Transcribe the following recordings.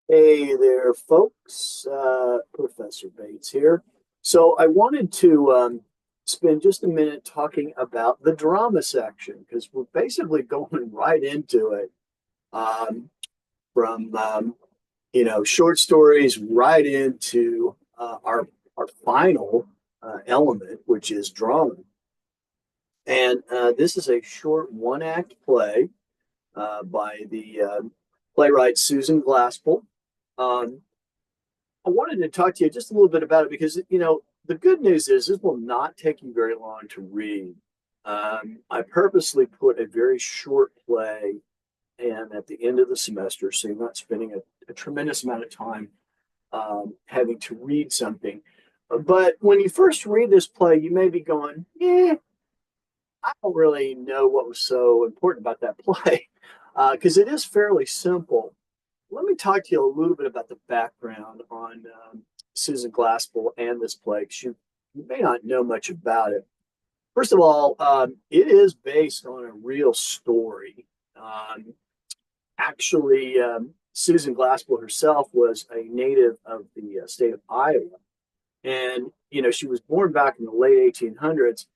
Hey there, folks. Professor Bates here. So I wanted to spend just a minute talking about the drama section because we're basically going right into it um, from short stories right into our final element, which is drama. And this is a short one-act play by the playwright Susan Glaspell. Um, I wanted to talk to you just a little bit about it because, the good news is this will not take you very long to read. I purposely put a very short play and at the end of the semester, so you're not spending a tremendous amount of time having to read something. But when you first read this play, you may be going, yeah, I don't really know what was so important about that play because it is fairly simple. Let me talk to you a little bit about the background on Susan Glaspell and this play, 'cause you may not know much about it. First of all, it is based on a real story. Um, actually, Susan Glaspell herself was a native of the state of Iowa. And, she was born back in the late 1800s.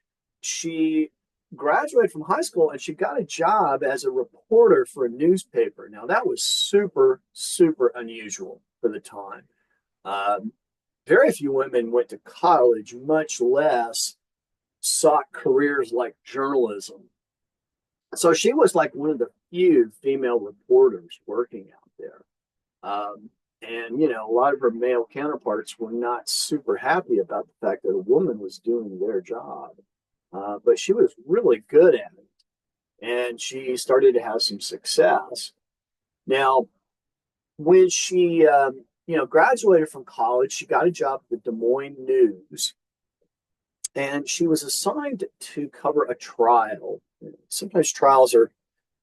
She graduated from high school and she got a job as a reporter for a newspaper. Now, that was super, super unusual for the time. Um, Very few women went to college, much less sought careers like journalism. So she was like one of the few female reporters working out there. Um, and, a lot of her male counterparts were not super happy about the fact that a woman was doing their job. But she was really good at it. And she started to have some success. Now, when she, graduated from college, she got a job at the Des Moines News. And she was assigned to cover a trial. Sometimes trials are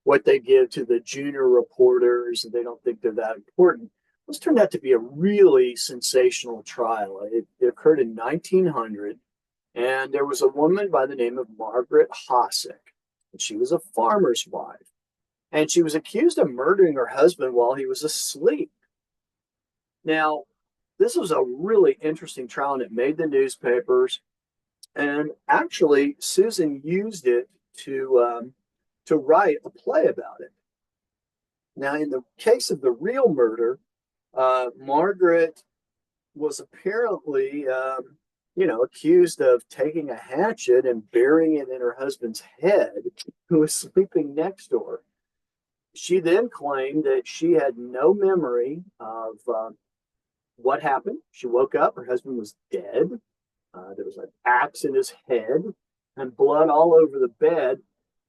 what they give to the junior reporters, and they don't think they're that important. This turned out to be a really sensational trial. It occurred in 1900, and there was a woman by the name of Margaret Hossick, and she was a farmer's wife, and she was accused of murdering her husband while he was asleep. Now, this was a really interesting trial, and it made the newspapers. And actually, Susan used it to write a play about it. Now, in the case of the real murder, Margaret was apparently, accused of taking a hatchet and burying it in her husband's head, who was sleeping next door. She then claimed that she had no memory of what happened. She woke up, her husband was dead. There was an axe in his head and blood all over the bed.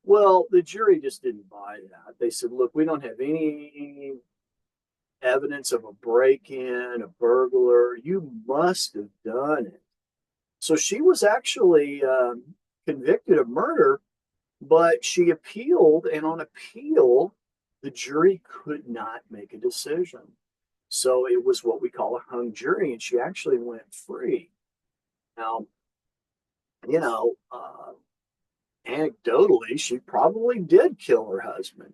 Well, the jury just didn't buy that. They said, look, we don't have any evidence of a break in, a burglar. You must have done it. So she was actually convicted of murder, but she appealed, and on appeal, the jury could not make a decision. So it was what we call a hung jury, and she actually went free. Now, you know, anecdotally, she probably did kill her husband.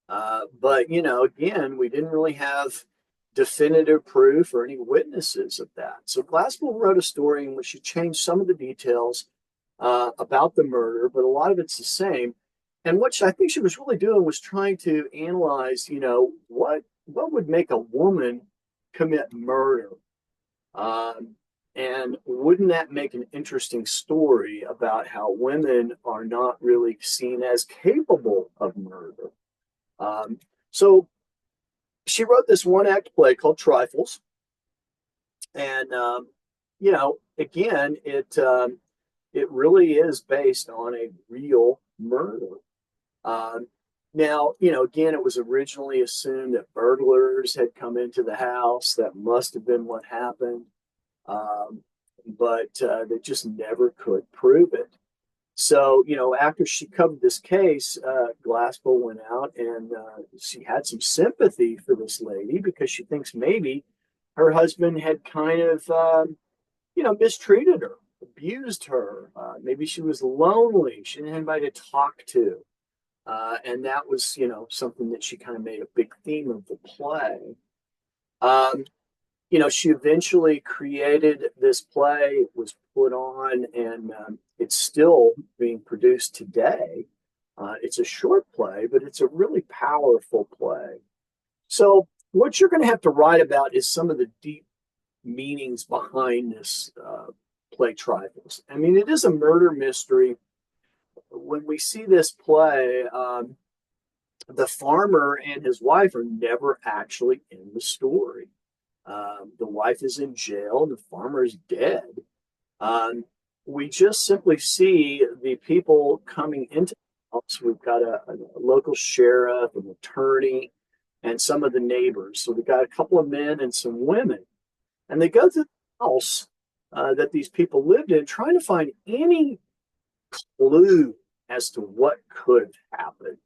But, again, we didn't really have definitive proof or any witnesses of that. So Glasspool wrote a story in which she changed some of the details about the murder, but a lot of it's the same. And what I think she was really doing was trying to analyze, what would make a woman commit murder? Um, and wouldn't that make an interesting story about how women are not really seen as capable of murder? So she wrote this one act play called Trifles. And, again, it really is based on a real murder. Um, Now, again, it was originally assumed that burglars had come into the house. That must have been what happened. Um, but they just never could prove it. So, after she covered this case, Glasspool went out and she had some sympathy for this lady because she thinks maybe her husband had kind of, mistreated her, abused her. Maybe she was lonely. She didn't have anybody to talk to. And that was, something that she kind of made a big theme of the play. Um, she eventually created this play. It was put on, and it's still being produced today. It's a short play, but it's a really powerful play. So, what you're going to have to write about is some of the deep meanings behind this play, Trifles. I mean, it is a murder mystery. When we see this play, the farmer and his wife are never actually in the story. The wife is in jail, and the farmer is dead. Um, we just simply see the people coming into the house. We've got a local sheriff, an attorney, and some of the neighbors. So we've got a couple of men and some women, and they go to the house that these people lived in, trying to find any clue as to what could have happened.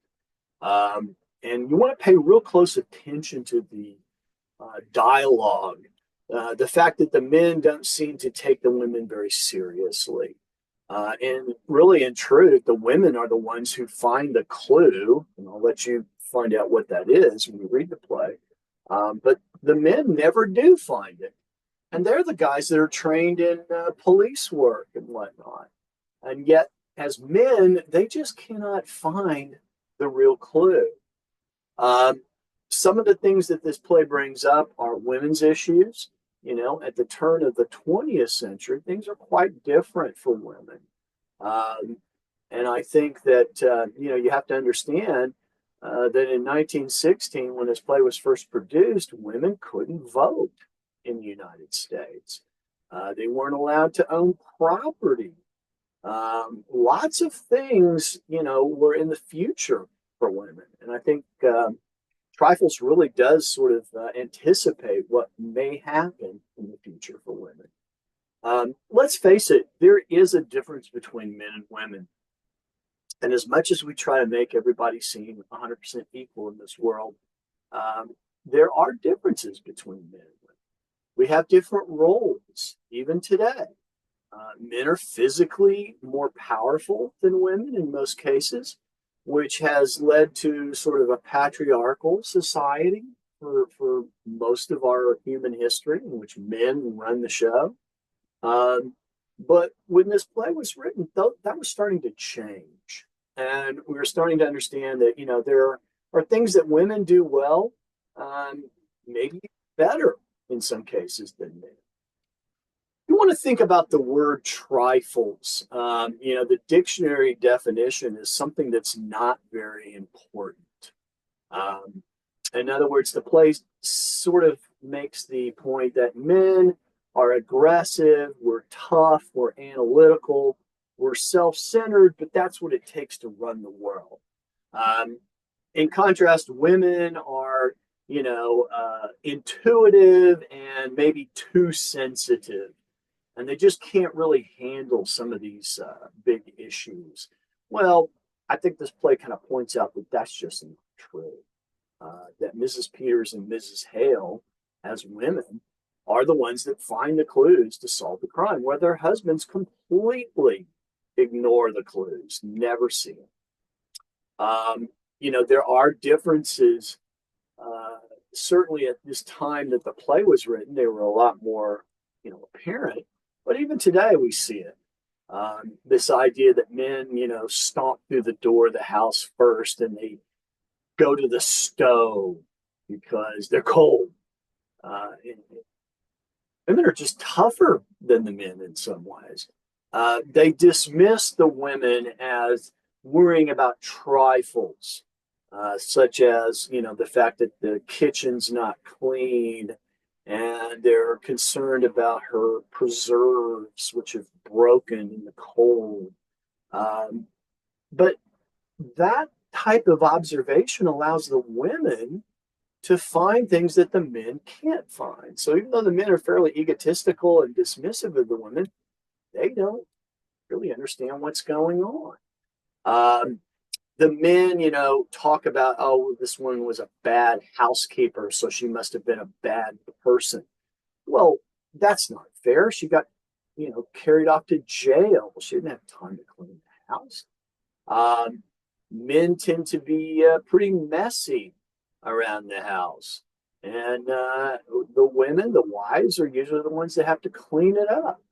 And you want to pay real close attention to the dialogue, the fact that the men don't seem to take the women very seriously. And really, in truth, the women are the ones who find the clue, and I'll let you find out what that is when you read the play. But the men never do find it. And they're the guys that are trained in police work and whatnot. And yet, as men, they just cannot find the real clue. Um, some of the things that this play brings up are women's issues. At the turn of the 20th century, things are quite different for women. Um, and I think that, you have to understand that in 1916, when this play was first produced, women couldn't vote in the United States. They weren't allowed to own property. Lots of things, were in the future for women. And I think Trifles really does sort of anticipate what may happen in the future for women. Let's face it, there is a difference between men and women. And as much as we try to make everybody seem 100% equal in this world, um, there are differences between men and women. We have different roles, even today. Men are physically more powerful than women in most cases, which has led to sort of a patriarchal society for most of our human history, in which men run the show. Um, but when this play was written, that was starting to change. And we were starting to understand that, there are things that women do well, um, maybe better in some cases than men. You want to think about the word trifles. The dictionary definition is something that's not very important. Um, in other words, the play sort of makes the point that men are aggressive, we're tough, we're analytical, we're self centered, but that's what it takes to run the world. Um, in contrast, women are, intuitive and maybe too sensitive, and they just can't really handle some of these big issues. Well, I think this play kind of points out that that's just not true. That Mrs. Peters and Mrs. Hale, as women, are the ones that find the clues to solve the crime, where their husbands completely ignore the clues, never see them. There are differences. Uh, Certainly, at this time that the play was written, they were a lot more, apparent. But even today, we see it. This idea that men, stomp through the door of the house first and they go to the stove because they're cold. And women are just tougher than the men in some ways. They dismiss the women as worrying about trifles, such as the fact that the kitchen's not clean, and they're concerned about her preserves, which have broken in the cold. Um, but that type of observation allows the women to find things that the men can't find. So even though the men are fairly egotistical and dismissive of the women, they don't really understand what's going on. Um, the men, talk about, oh, this woman was a bad housekeeper, so she must have been a bad person. Well, that's not fair. She got, carried off to jail. She didn't have time to clean the house. Um, Men tend to be pretty messy around the house. And the women, the wives, are usually the ones that have to clean it up.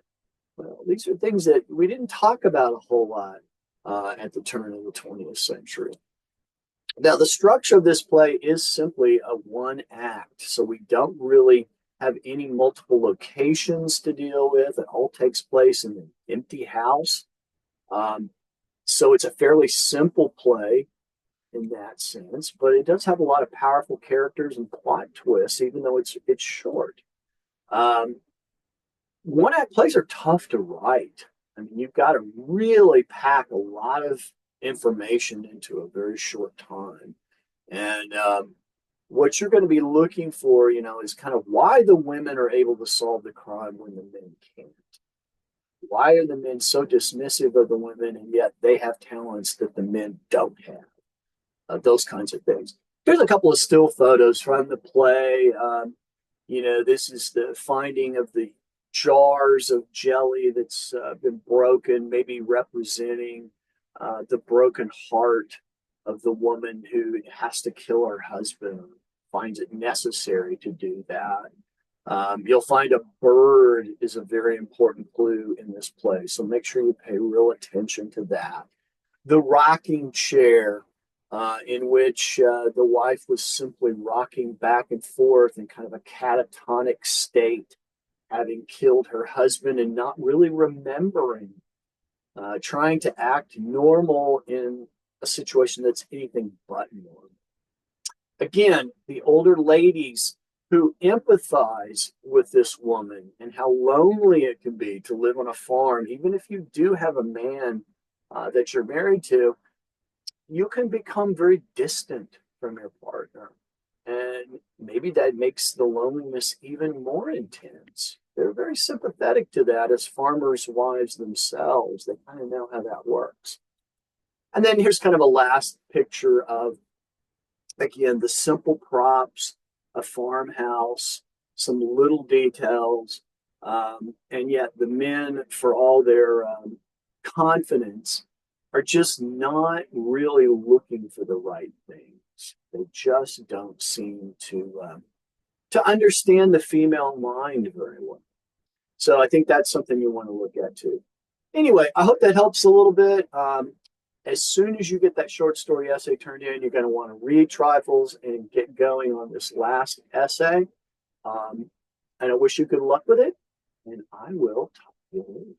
Well, these are things that we didn't talk about a whole lot at the turn of the 20th century. Now, the structure of this play is simply a one act, so we don't really have any multiple locations to deal with. It all takes place in an empty house. Um, so it's a fairly simple play in that sense, but it does have a lot of powerful characters and plot twists, even though it's short. Um, One act plays are tough to write. I mean, you've got to really pack a lot of information into a very short time. And what you're going to be looking for, is kind of why the women are able to solve the crime when the men can't. Why are the men so dismissive of the women, and yet they have talents that the men don't have? Those kinds of things. Here's a couple of still photos from the play. This is the finding of the jars of jelly that's been broken, maybe representing the broken heart of the woman who has to kill her husband, finds it necessary to do that. You'll find a bird is a very important clue in this play, so make sure you pay real attention to that. The rocking chair, in which the wife was simply rocking back and forth in kind of a catatonic state, having killed her husband and not really remembering, trying to act normal in a situation that's anything but normal. Again, the older ladies who empathize with this woman and how lonely it can be to live on a farm, even if you do have a man that you're married to, you can become very distant from your partner. And maybe that makes the loneliness even more intense. They're very sympathetic to that as farmers' wives themselves. They kind of know how that works. And then here's kind of a last picture of, again, the simple props, a farmhouse, some little details, and yet the men, for all their confidence, are just not really looking for the right things. They just don't seem to understand the female mind very well. So I think that's something you want to look at too. Anyway, I hope that helps a little bit. As soon as you get that short story essay turned in, you're going to want to read Trifles and get going on this last essay. And I wish you good luck with it. And I will talk to you later.